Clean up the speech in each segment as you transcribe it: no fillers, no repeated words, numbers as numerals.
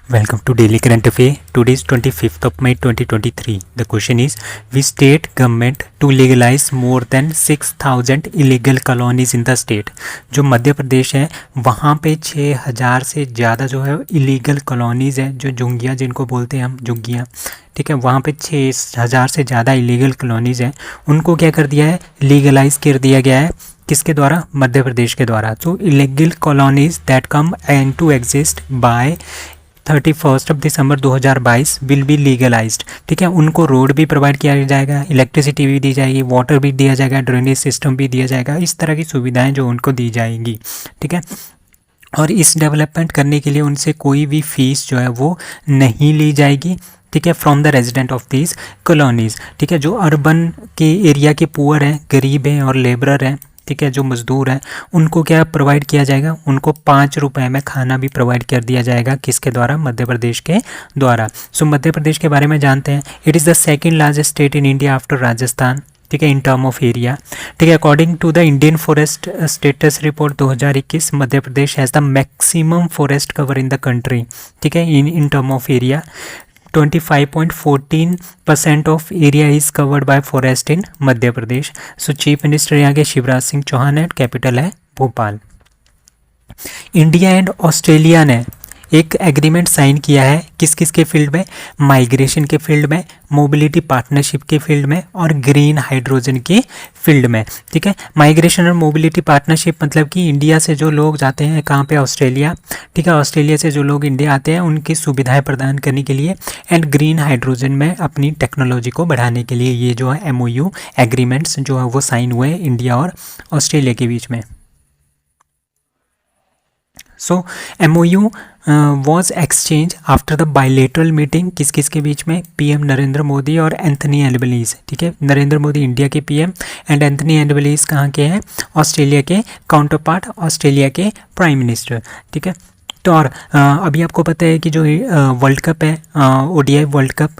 Welcome to Daily Current Affair. Today is 25th of May 2023. The question is, which state government to legalize more than 6,000 illegal colonies in the state? जो मध्य प्रदेश है वहाँ पे 6,000 से ज़्यादा जो है illegal colonies है, जो झुंगियाँ जिनको बोलते हैं हम झुग्गियाँ, ठीक है, वहाँ पे 6,000 से ज़्यादा इलीगल कॉलोनीज़ हैं, उनको क्या कर दिया है, लीगलाइज कर दिया गया है। किसके द्वारा? मध्य प्रदेश के द्वारा। तो illegal colonies that come and to exist by 31 December 2022 will be legalised. ठीक है, उनको रोड भी प्रोवाइड किया जाएगा, इलेक्ट्रिसिटी भी दी जाएगी, वाटर भी दिया जाएगा, ड्रेनेज सिस्टम भी दिया जाएगा, इस तरह की सुविधाएं जो उनको दी जाएंगी। ठीक है, और इस डेवलपमेंट करने के लिए उनसे कोई भी फीस जो है वो नहीं ली जाएगी। ठीक है, from the resident of this colonies. ठीक है, जो अर्बन के एरिया के पुअर हैं, गरीब हैं और लेबरर हैं, ठीक है, जो मजदूर हैं, उनको क्या प्रोवाइड किया जाएगा? उनको 5 रुपए में खाना भी प्रोवाइड कर दिया जाएगा। किसके द्वारा? मध्य प्रदेश के द्वारा। सो मध्य प्रदेश के बारे में जानते हैं। It is the second largest state in India after Rajasthan. ठीक है, इन टर्म ऑफ एरिया। ठीक है, according to the Indian forest status report 2021, Madhya Pradesh has the maximum forest cover in the country. ठीक है, in term of area 25.14% of area is covered by forest in Madhya Pradesh. So chief minister यहाँ के शिवराज सिंह चौहान है, capital है Bhopal. India and Australia ने एक agreement sign किया है, किस किस के फील्ड में? माइग्रेशन के फील्ड में, मोबिलिटी पार्टनरशिप के फील्ड में और ग्रीन हाइड्रोजन के फील्ड में। ठीक है, माइग्रेशन और मोबिलिटी पार्टनरशिप मतलब कि इंडिया से जो लोग जाते हैं कहाँ पे? ऑस्ट्रेलिया। ठीक है, ऑस्ट्रेलिया से जो लोग इंडिया आते हैं उनकी सुविधाएं प्रदान करने के लिए, एंड ग्रीन हाइड्रोजन में अपनी टेक्नोलॉजी को बढ़ाने के लिए ये जो है MOU एग्रीमेंट्स जो है वो साइन हुए इंडिया और ऑस्ट्रेलिया के बीच में। सो MOU was exchange after the bilateral meeting, किस किस के बीच में? PM नरेंद्र मोदी और एंथनी एल्बनीज़। ठीक है, नरेंद्र मोदी इंडिया के PM एंड एंथनी एल्बनीज़ कहाँ के हैं? ऑस्ट्रेलिया के काउंटर पार्ट, ऑस्ट्रेलिया के प्राइम मिनिस्टर। ठीक है, तो और अभी आपको पता है कि जो वर्ल्ड कप है, ODI वर्ल्ड कप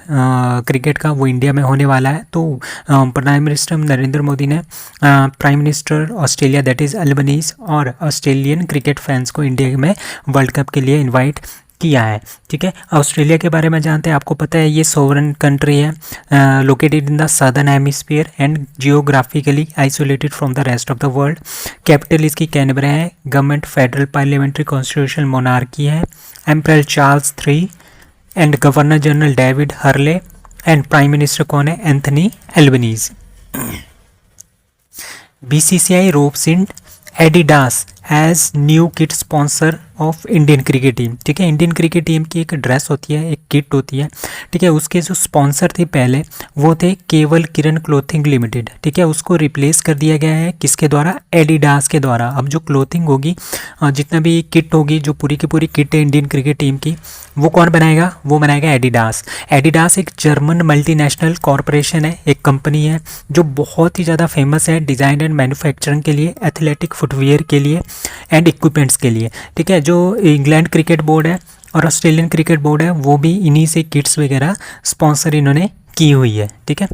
क्रिकेट का, वो इंडिया में होने वाला है। तो प्राइम मिनिस्टर नरेंद्र मोदी ने prime minister Australia that is Albanese और ऑस्ट्रेलियन क्रिकेट फैंस को इंडिया में वर्ल्ड कप के लिए इनवाइट किया है। ठीक है, ऑस्ट्रेलिया के बारे में जानते हैं। आपको पता है ये सोवरेन कंट्री है, located in the southern hemisphere and geographically isolated from the rest of the world. Capital इसकी कैनबरा है। Government federal parliamentary constitutional monarchy है। Emperor Charles III and governor general David Hurley and prime minister कौन है? Anthony Albanese. BCCI ropes in Adidas as new kit sponsor of Indian cricket team. ठीक है, Indian cricket team की एक dress होती है, एक किट होती है। ठीक है, उसके जो स्पॉन्सर थे पहले वो थे केवल किरण क्लोथिंग लिमिटेड। ठीक है, उसको रिप्लेस कर दिया गया है किसके द्वारा? एडिडास के द्वारा। अब जो क्लोथिंग होगी, जितना भी किट होगी, जो पूरी की पूरी किट है इंडियन क्रिकेट टीम की, वो कौन बनाएगा? वो बनाएगा एडिडास। एडिडास एक जर्मन मल्टीनेशनल कॉरपोरेशन है, एक कंपनी है जो बहुत ही ज़्यादा फेमस है डिज़ाइन एंड मैन्युफैक्चरिंग के लिए, एथलेटिक फुटवियर के लिए एंड इक्विपमेंट्स के लिए। ठीक है, जो इंग्लैंड क्रिकेट बोर्ड है और ऑस्ट्रेलियन क्रिकेट बोर्ड है वो भी इन्हीं से किट्स वगैरह स्पॉन्सर इन्होंने की हुई है। ठीक है,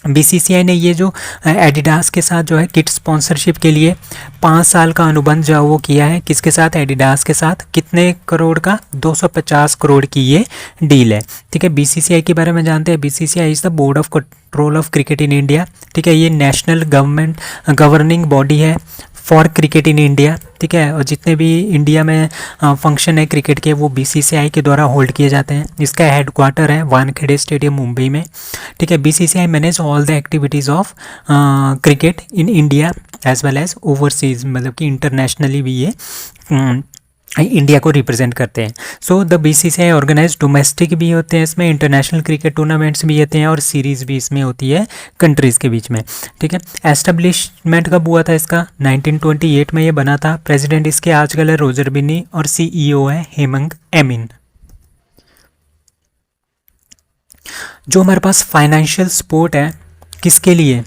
BCCI ने ये जो एडिडास के साथ जो है किट स्पॉन्सरशिप के लिए 5 साल का अनुबंध जो है वो किया है। किसके साथ? एडिडास के साथ। कितने करोड़ का? 250 करोड़ की ये डील है। ठीक है, BCCI के बारे में जानते हैं। BCCI is the board of control of cricket in India. ठीक है, ये नेशनल गवर्नमेंट गवर्निंग बॉडी है फॉर क्रिकेट इन इंडिया। ठीक है, और जितने भी इंडिया में फंक्शन है क्रिकेट के वो BCCI के द्वारा होल्ड किए जाते हैं। इसका हेडक्वार्टर है वानखेड़े स्टेडियम मुंबई में। ठीक है, BCCI manage all the activities of cricket in India as well as overseas, मतलब कि इंटरनेशनली भी ये इंडिया को रिप्रेजेंट करते हैं। So the BCCI organise domestic भी होते हैं इसमें, इंटरनेशनल क्रिकेट टूर्नामेंट्स भी होते हैं और सीरीज़ भी इसमें होती है कंट्रीज़ के बीच में। ठीक है, एस्टेब्लिशमेंट कब हुआ था इसका? 1928 में ये बना था। प्रेसिडेंट इसके आजकल है रोजर बिनी और CEO है हेमंग एमिन। जो हमारे पास फाइनेंशियल सपोर्ट है किसके लिए?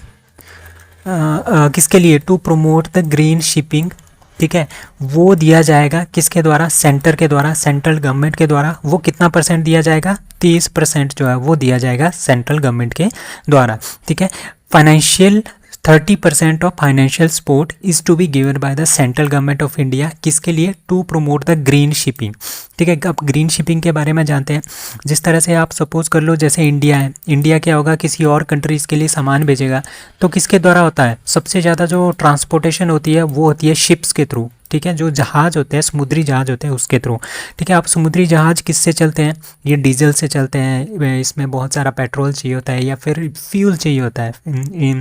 किसके लिए? To promote the green shipping. ठीक है, वो दिया जाएगा किसके द्वारा? सेंटर के द्वारा, सेंट्रल गवर्नमेंट के द्वारा। वो कितना % दिया जाएगा? 30% जो है वो दिया जाएगा सेंट्रल गवर्नमेंट के द्वारा। ठीक है, financial 30% of financial support is to be given by the central government of India, किसके लिए? To promote the green shipping. ठीक है, अब ग्रीन शिपिंग के बारे में जानते हैं। जिस तरह से आप सपोज कर लो जैसे इंडिया है, इंडिया क्या होगा, किसी और कंट्रीज़ के लिए सामान भेजेगा तो किसके द्वारा होता है? सबसे ज़्यादा जो ट्रांसपोर्टेशन होती है वो होती है शिप्स के थ्रू। ठीक है, जो जहाज़ होते हैं, समुद्री जहाज़ होते हैं, उसके थ्रू। ठीक है, अब समुद्री जहाज़ किससे चलते हैं? ये डीजल से चलते हैं, इसमें बहुत सारा पेट्रोल चाहिए होता है या फिर फ्यूल चाहिए होता है।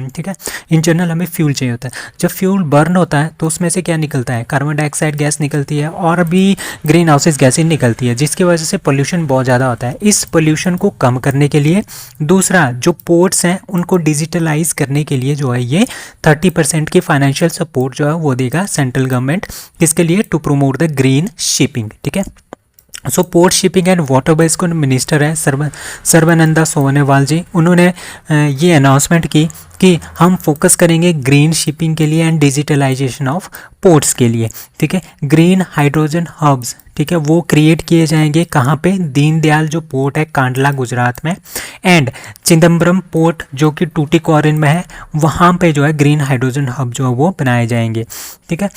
ठीक है, इन जनरल हमें फ्यूल चाहिए होता है। जब फ्यूल बर्न होता है तो उसमें से क्या निकलता है? कार्बन डाइऑक्साइड गैस निकलती है और भी ग्रीन हाउसेज गैसेज निकलती है, जिसकी वजह से पोल्यूशन बहुत ज़्यादा होता है। इस पोल्यूशन को कम करने के लिए दूसरा जो पोर्ट्स हैं उनको डिजिटलाइज करने के लिए जो है ये 30% की फाइनेंशियल सपोर्ट जो है वो देगा सेंट्रल गवर्नमेंट, किसके लिए? To promote the green shipping. ठीक है, so port shipping and water base को मिनिस्टर है सर्बानंदा सोनोवाल जी, उन्होंने ये अनाउंसमेंट की कि हम फोकस करेंगे ग्रीन शिपिंग के लिए एंड डिजिटलाइजेशन ऑफ पोर्ट्स के लिए। ठीक है, ग्रीन हाइड्रोजन हब्स, ठीक है, वो क्रिएट किए जाएंगे कहाँ पे? दीनदयाल जो पोर्ट है कांडला गुजरात में, एंड चिदम्बरम पोर्ट जो कि टूटिकोरिन में है, वहाँ पे जो है ग्रीन हाइड्रोजन हब जो है वो बनाए जाएंगे। ठीक है,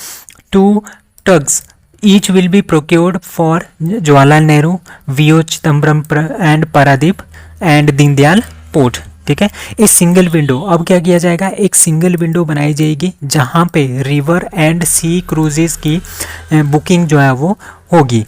2 tugs each will be procured for Jawaharlal Nehru, VO Chidambaram and Paradip and Deendayal port. ठीक है, एक सिंगल विंडो, अब क्या किया जाएगा? एक सिंगल विंडो बनाई जाएगी जहाँ पे रिवर एंड सी क्रूजेस की बुकिंग जो है वो होगी,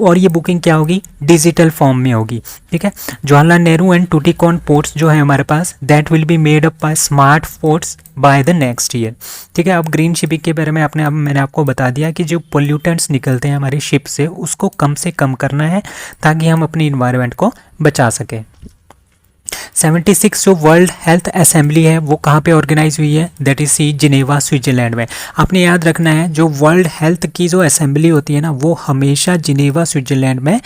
और ये बुकिंग क्या होगी? डिजिटल फॉर्म में होगी। ठीक है, जवाहरलाल नेहरू एंड टूटिकोरिन पोर्ट्स जो है हमारे पास, that will be made up by smart ports by the next year. ठीक है, अब ग्रीन शिपिंग के बारे में मैंने आपको बता दिया कि जो पोल्यूटेंट्स निकलते हैं हमारी शिप से उसको कम से कम करना है ताकि हम अपनी इन्वायरमेंट को बचा सकें। 76 जो वर्ल्ड हेल्थ असेंबली है वो कहाँ पे ऑर्गेनाइज हुई है? That is see Geneva Switzerland में। आपने याद रखना है जो वर्ल्ड हेल्थ की जो असेंबली होती है ना वो हमेशा जिनेवा स्विट्जरलैंड में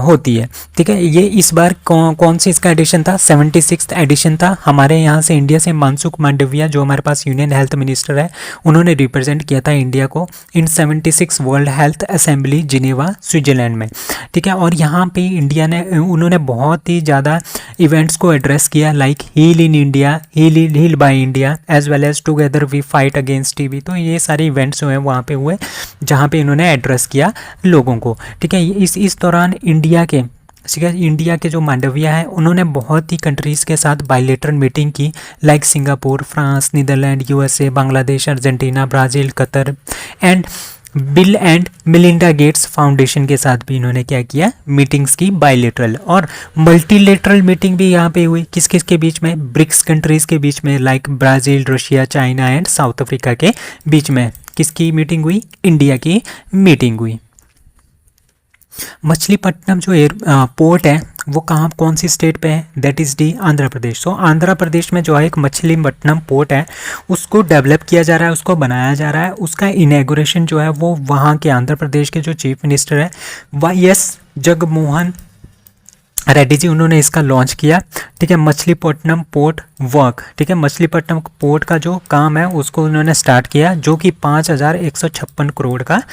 होती है। ठीक है, ये इस बार कौन सी इसका एडिशन था? 76वां एडिशन था। हमारे यहाँ से इंडिया से मनसुख मांडविया जो हमारे पास यूनियन हेल्थ मिनिस्टर है, उन्होंने रिप्रेजेंट किया था इंडिया को इन 76 world health assembly Geneva Switzerland में। ठीक है, और यहाँ पे इंडिया ने उन्होंने बहुत ही ज़्यादा इवेंट्स को एड्रेस किया, like heal in India, heal by India, as well as together we fight against TB. तो ये सारे इवेंट्स जो हैं वहाँ पे हुए जहाँ पे इन्होंने एड्रेस किया लोगों को। ठीक है, इस दौरान इंडिया के जो मांडविया है उन्होंने बहुत ही कंट्रीज़ के साथ बायलेटरल मीटिंग की, like Singapore, France, Netherlands, USA, Bangladesh, Argentina, Brazil, Qatar and Bill and Melinda Gates Foundation के साथ भी इन्होंने क्या किया? मीटिंग्स की, बायलेटरल और मल्टीलेटरल मीटिंग भी यहाँ पे हुई। किस किस के बीच में? ब्रिक्स कंट्रीज़ के बीच में, like Brazil, Russia, China and south Africa के बीच में। किसकी मीटिंग हुई? इंडिया की मीटिंग हुई। मछलीपट्टनम जो पोर्ट है वो कौन सी स्टेट पे है? That is D Andhra Pradesh. सो आंध्र प्रदेश में जो है एक मछलीपट्टनम पोर्ट है उसको डेवलप किया जा रहा है, उसको बनाया जा रहा है। उसका इनॉग्रेशन जो है वो वहाँ के आंध्र प्रदेश के जो चीफ मिनिस्टर है वाई.एस. जगनमोहन रेड्डी जी, उन्होंने इसका लॉन्च किया। ठीक है, मछलीपट्टनम पोर्ट वर्क। ठीक है, मछलीपट्टनम पोर्ट का जो काम है उसको उन्होंने स्टार्ट किया जो कि 5,156 करोड़ का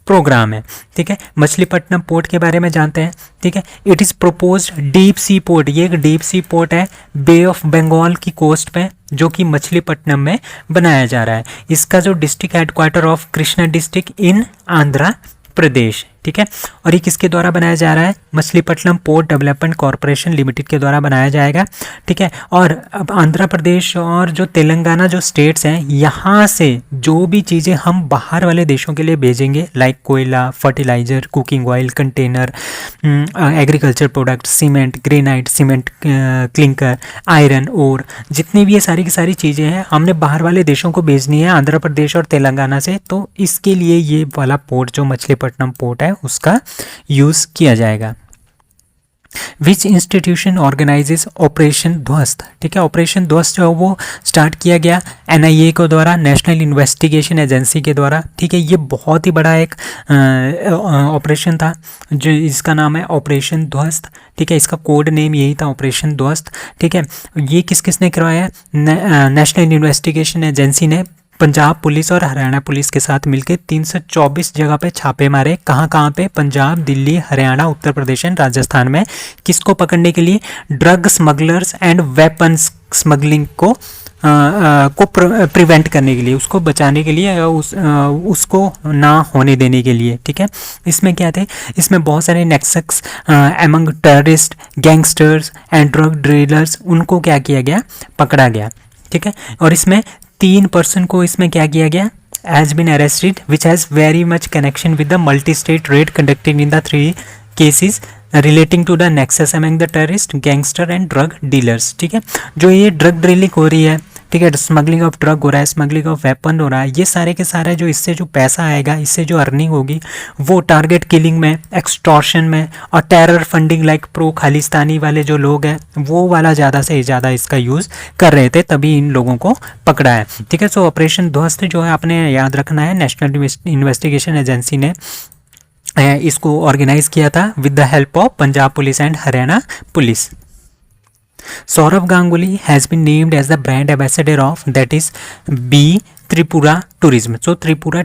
प्रोग्राम है। ठीक है, मछलीपट्टनम पोर्ट के बारे में जानते हैं। ठीक है, it is proposed deep sea port, ये एक डीप सी पोर्ट है बे ऑफ बंगाल की कोस्ट पे जो कि मछलीपट्टनम में बनाया जा रहा है। इसका जो district headquarter of Krishna district in Andhra Pradesh. ठीक है, और ये किसके द्वारा बनाया जा रहा है? Machilipatnam port development corporation limited के द्वारा बनाया जाएगा। ठीक है, और अब आंध्र प्रदेश और जो तेलंगाना जो स्टेट्स हैं यहाँ से जो भी चीज़ें हम बाहर वाले देशों के लिए भेजेंगे, लाइक कोयला, fertiliser, cooking oil, container, agriculture product, cement, granite, cement, clinker, iron और जितनी भी ये सारी की सारी चीज़ें हैं हमने बाहर वाले देशों को भेजनी है आंध्र प्रदेश और तेलंगाना से। तो इसके लिए ये वाला पोर्ट जो मछलीपट्टनम पोर्ट है उसका यूज किया जाएगा। विच इंस्टीट्यूशन ऑर्गेनाइजेस ऑपरेशन ध्वस्त? ठीक है, ऑपरेशन ध्वस्त जो है वो स्टार्ट किया गया NIA के द्वारा, नेशनल इन्वेस्टिगेशन एजेंसी के द्वारा। ठीक है, ये बहुत ही बड़ा एक ऑपरेशन था जो इसका नाम है ऑपरेशन ध्वस्त। ठीक है, इसका कोड नेम यही था ऑपरेशन ध्वस्त। ठीक है, ये किसने करवाया? नेशनल इन्वेस्टिगेशन एजेंसी ने पंजाब पुलिस और हरियाणा पुलिस के साथ मिलकर 324 जगह पे छापे मारे। कहाँ पे? पंजाब, दिल्ली, हरियाणा, उत्तर प्रदेश एंड राजस्थान में। किसको पकड़ने के लिए? Drug smugglers and weapons smuggling को को प्रिवेंट करने के लिए, उसको बचाने के लिए, उसको ना होने देने के लिए, ठीक है। इसमें क्या थे, इसमें बहुत सारे nexus among terrorist, gangsters and drug dealers, उनको क्या किया गया, पकड़ा गया, ठीक है। और इसमें 3 पर्सन को इसमें क्या किया गया, has been arrested which has very much connection with the multi-state raid conducted in the 3 cases relating to the nexus among the terrorist, gangster and drug dealers, ठीक है। जो ये ड्रग डीलिंग हो रही है, ठीक है, स्मगलिंग ऑफ ड्रग हो रहा है, स्मगलिंग ऑफ वेपन हो रहा है, ये सारे के सारे जो इससे जो पैसा आएगा, इससे जो अर्निंग होगी, वो टारगेट किलिंग में, एक्सटॉर्शन में और terror funding like pro Khalistani वाले जो लोग हैं, वो वाला ज़्यादा से ज़्यादा इसका यूज़ कर रहे थे, तभी इन लोगों को पकड़ा है, ठीक है। सो ऑपरेशन ध्वस्त जो है आपने याद रखना है, नेशनल इन्वेस्टिगेशन एजेंसी ने इसको ऑर्गेनाइज किया था with the help of Punjab police and Haryana police. Saurav Ganguly has been named as the brand ambassador of that is B Tripura tourism. So Tripura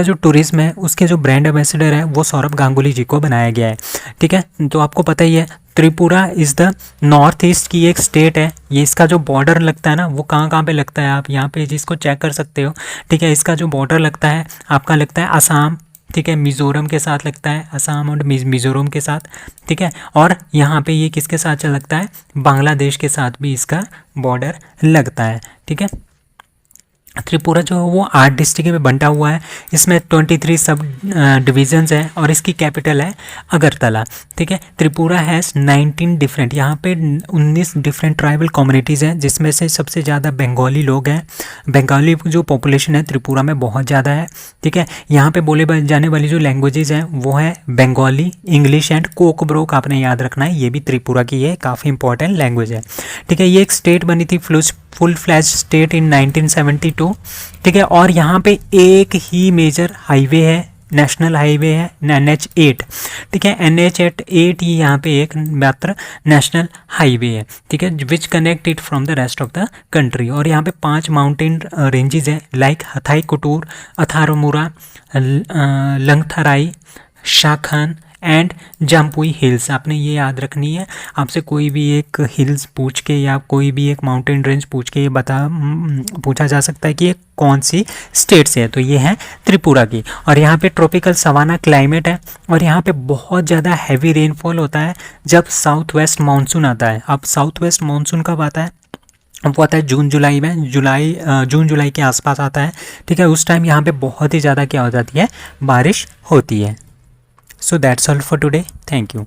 जो टूरिज्म है उसके जो ब्रांड एम्बेसडर है वो सौरभ गांगुली जी को बनाया गया है, ठीक है। तो आपको पता ही है Tripura is the north east की एक स्टेट है। ये इसका जो बॉर्डर लगता है ना, वो कहाँ पे लगता है, आप यहाँ पे जिसको चेक कर सकते हो, ठीक है। इसका जो बॉर्डर लगता है आपका लगता है असम, ठीक है, मिज़ोरम के साथ लगता है, असम और मिज़ोरम के साथ, ठीक है। और यहाँ पे ये किसके साथ लगता है, बांग्लादेश के साथ भी इसका बॉर्डर लगता है, ठीक है। त्रिपुरा जो है वो 8 डिस्ट्रिक्ट में बंटा हुआ है, इसमें 23 सब डिविजन्स हैं और इसकी कैपिटल है अगरतला, ठीक है। त्रिपुरा हैज़ 19 डिफरेंट, यहाँ पे 19 डिफरेंट ट्राइबल कम्युनिटीज़ हैं, जिसमें से सबसे ज़्यादा बंगाली लोग हैं। बंगाली जो पॉपुलेशन है त्रिपुरा में बहुत ज़्यादा है, ठीक है। यहाँ पे बोले जाने वाली जो लैंग्वेजेज़ हैं वो है बंगाली, इंग्लिश एंड कोकब्रोक, आपने याद रखना है, ये भी त्रिपुरा की है, काफ़ी इंपॉर्टेंट लैंग्वेज है, ठीक है। ये एक स्टेट बनी थी फुल फ्लैज स्टेट इन 1972, ठीक है। और यहाँ पे एक ही मेजर हाईवे है, नेशनल हाईवे है NH8, ठीक है। NH8 ही यहाँ पे एक मात्र नेशनल हाईवे है, ठीक है, which connect it from the rest of the country. और यहाँ पे 5 माउंटेन रेंजेस हैं like हथाई कुटूर, अथारमुरा, लंगथराई, Shakhan and Jampui hills. आपने ये याद रखनी है, आपसे कोई भी एक हिल्स पूछ के या कोई भी एक माउंटेन रेंज पूछ के ये पूछा जा सकता है कि ये कौन सी स्टेट से है, तो ये है त्रिपुरा की। और यहाँ पे ट्रॉपिकल सवाना क्लाइमेट है और यहाँ पे बहुत ज़्यादा हैवी रेनफॉल होता है जब साउथ वेस्ट मानसून आता है। अब साउथ वेस्ट मानसून कब आता है, वो आता है जून जुलाई में, जून जुलाई के आसपास आता है, ठीक है। उस टाइम यहाँ पे बहुत ही ज़्यादा क्या हो जाती है, बारिश होती है। So that's all for today. Thank you.